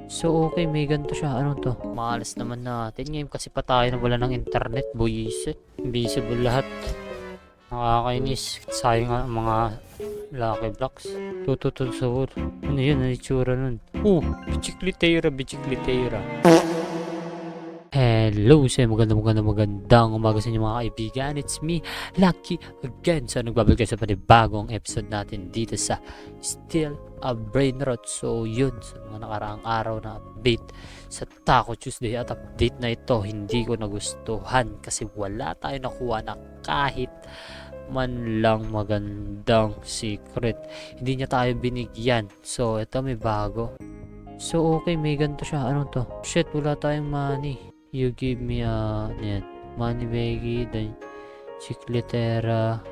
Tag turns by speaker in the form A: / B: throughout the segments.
A: So okay, may ganito siya. Ano to? Maalas naman natin. Ngayon kasi pa tayo na wala ng internet. Buisit. Invisible lahat. Nakakainis. Sayang nga ang mga lucky blocks. Tututun sa wood. Ano yun? Ano itsura nun? Bichiklitera, bichiklitera. Hello sa'yo, magandang umaga sa inyo mga kaibigan. It's me, Lucky again. So nagbabalik kayo sa panibagong episode natin dito sa Still a Brain Rot. So yun, sa mga nakaraang araw na update sa Taco Tuesday. At update na ito, hindi ko nagustuhan kasi wala tayo nakuha na kahit man lang magandang secret. Hindi niya tayo binigyan. So ito may bago. So okay, may ganito siya. Ano to? Shit, wala tayong money. You give me yan, money baggy, then bicicletera,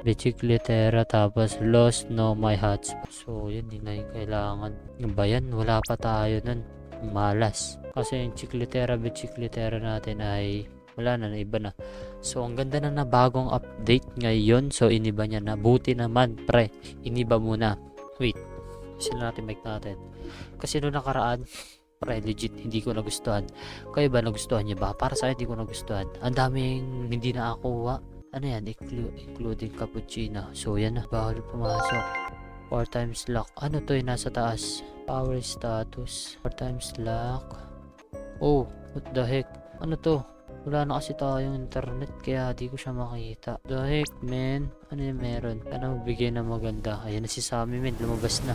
A: tapos lost no my hotspot. So yun, hindi na yung kailangan. Yung ba yan? Wala pa tayo nun. Malas. Kasi yung bicicletera natin ay wala na, iba na. So ang ganda na bagong update ngayon. So iniba niya na. Buti naman pre, iniba muna. Wait, sila natin mic natin. Kasi noong nakaraan, pre, legit hindi ko nagustuhan. Kayo ba nagustuhan niyo ba? Para sa akin hindi ko nagustuhan. Ang daming hindi na nakuha. Ano yan? Including cappuccino. So yan na. Bawal pumasok. 4 times lock. Ano to yung nasa taas? Power status. 4 times lock. Oh, what the heck? Ano to? Wala na kasi tayong internet kaya di ko siya makita. The heck, man? Ano yung meron? Ano bigay na maganda? Ayan na si Sammy, man. Lumabas na.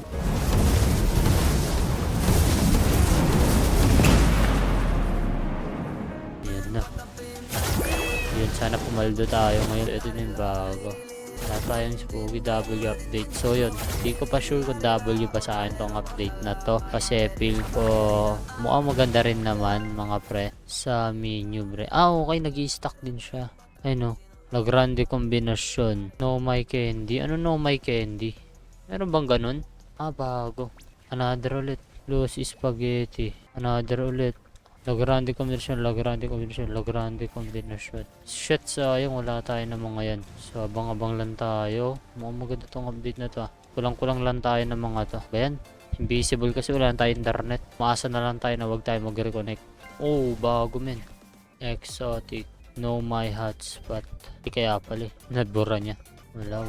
A: Yun, sana pumaldo tayo ngayon. Ito na yung bago. Wala tayong spooky W update. So yun, hindi ko pa sure kung W pa sa akin tong update na to. Kasi feel ko mukhang maganda rin naman mga pre sa menu bre. Okay, nag-i-stack din siya. Ay no, la grande kombinasyon. No my candy. Ano no my candy? Meron bang ganun? Bago. Another ulit. Lucy spaghetti. Another ulit. La grande combination. Shit, sayang wala tayo ng mga yan. So abang-abang lang tayo. Mukhang maganda tong update na to. Kulang-kulang lang tayo ng mga to. Bayan, invisible kasi wala tayo internet. Maasa na lang tayo na wag tayo mag-reconnect. Oh, bago men. Exotic. No my hotspot. Di kaya pala eh. Nadbura niya. Wala.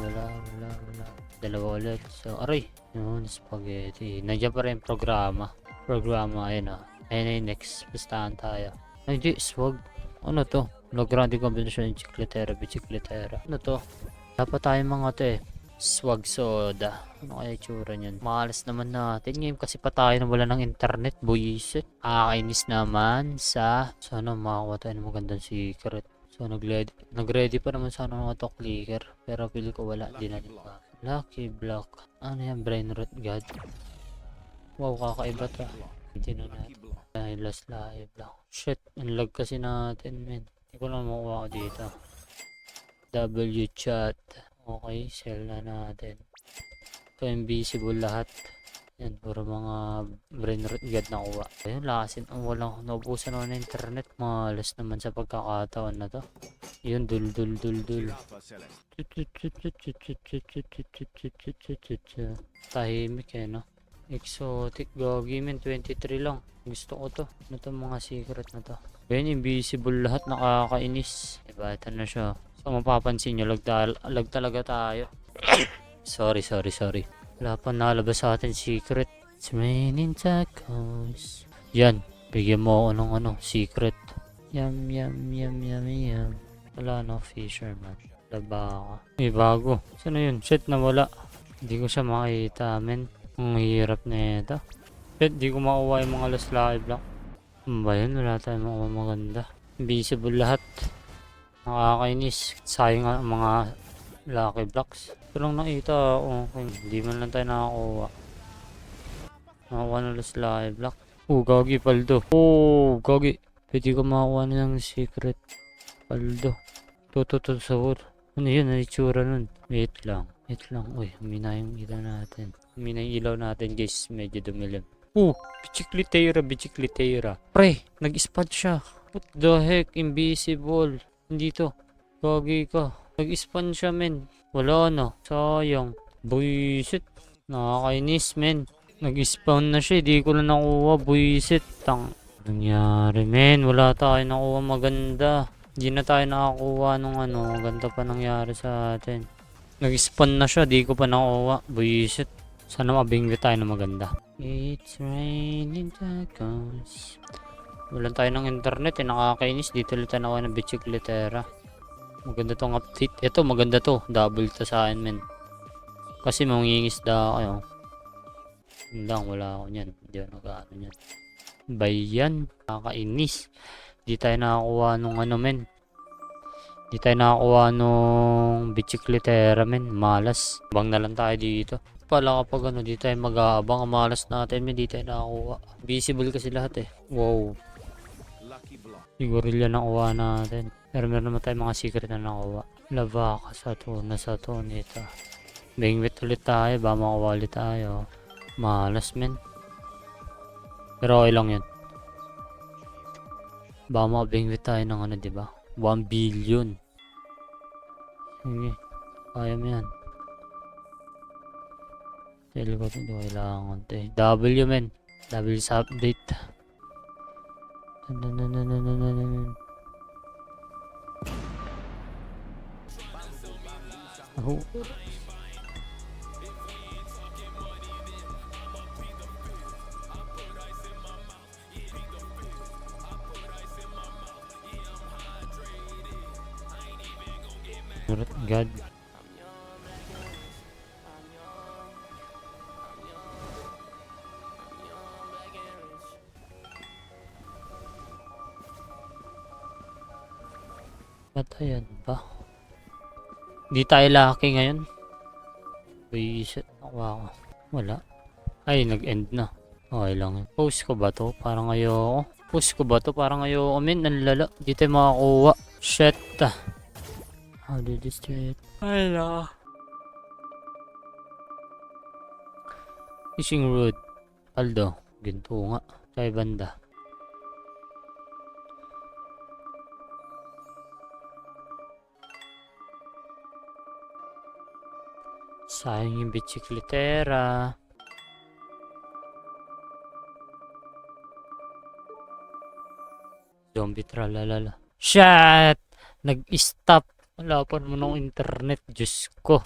A: Dalawa ulit. So aray. Yun, spaghetti. Nandiyan pa rin programa. Ayun Ayun na yung next. Bastahan tayo. Ay, di, swag. Ano to? La grande combination ng bicicletera. Ano to? Dapat tayo mga to eh. Swag soda. Ano kaya itsura niyan? Malas naman natin. Ngayon kasi pa tayo na wala ng internet. Buisit. Kainis naman sa... Sana makakuha tayo ng magandang secret. So nag-ready pa naman sana mga to clicker. Pero feel ko wala. Di na din pa. Lucky block. Ano yan? Brain rot god. Wow, kakaiba to. Hindi na natin. Last live lang. Shit, lag kasi natin, men. Hindi ko lang makuha ko dito. W chat. Okay, sell na natin. Ito invisible lahat. Yan, puro mga brain rot god nakuha. Ayun, lakasin. Ang walang naubusan ako ng internet. Malas naman sa pagkakataon na to. Yun, dul. Tahimik eh, no? Exotic, gogi men, 23 lang. Gusto ko to. Ano to mga secret na to? Ayun, invisible lahat, nakakainis. Diba, ito na siya. So, mapapansin nyo, lag talaga tayo. Sorry. Wala pa nalabas sa atin secret. It's raining tacos. Yan, bigyan mo ako ng secret. Yum. Wala no, fisherman. Laba ka. May bago. Saan na yun? Shit, nawala. Hindi ko siya makita, men. Ang hirap na ito. Shit, di ko makuha yung mga last live block. Ba yun? Wala tayong makuha maganda. Invisible lahat. Nakakainis. Sayang nga ang mga lucky blocks. Ito lang nakita. Okay. Hindi man lang tayo nakakuha. Nakakuha ng last live block. Gagi paldo. Gagi. Pwede ko makakuha ng secret. Paldo. Tututun sa wood. Ano yun? Ano itsura nun? Wait lang. Uy, humina yung ilaw natin. Guys. Medyo dumilim. Bicicletera. Pre, nag-spot siya. What the heck? Invisible. Hindi to. Gagi ka. Nag-spawn siya, men. Wala na. Sayang. Buisit. Nakakainis, men. Nag-spawn na siya, di ko na nakuha, buisit. Nangyari, men, wala tayo nakuha maganda. Di na tayo nakakuha nung ano, ganda pa nangyari sa atin. Nag-spawn na siya, di ko pa nakuha, buisit. Sana mabingwi tayo na maganda. It's raining tacos. Wala tayo ng internet, nakakainis. Dito ulit tayo nakuha ng bicicletera. Maganda tong update. Ito, maganda to. Double to sa akin, men. Kasi mangingisda ako. Lang, wala ako niyan. Hindi ako nag-ano niyan. Bayan. Nakakainis. Di tayo nakakuha nung ano, men. Di tayo nakakuha nung bicicletera, men. Malas. Bang na lang tayo dito. Pala kapag ano, di tayo mag-aabang. Ang malas natin, men. Di tayo nakakuha. Visible kasi lahat eh. Wow. Siguro yan nakuha natin. Pero meron naman tayo mga secret na nakuha. Lavaka sa ito. Bingwit ulit tayo. Ba makuha ulit tayo. Malas, men. Pero okay lang yan. Ba makabingwit tayo ng ano, diba? 1 billion. Sige. Kaya mo yan. Tell ko ito. Kailangan konti. W, men. W sa update. Oh. God. Patayan ba? Di tayo lucky ngayon. Buisit. Nakuha ko. Wala. Ay, nag-end na. Okay lang. Post ko ba to? Parang ayoko. Post ko ba to? Parang ayoko. Men, nanlala. Di tayo makakuha. Shit. How did this trip? Ay, na. Fishing rod. Aldo. Ginto nga. Tayo banda. Sayang yung bicicletera. Zombie tralalala. Shit! Nag-stop. Wala pa naman ng internet. Diyos ko.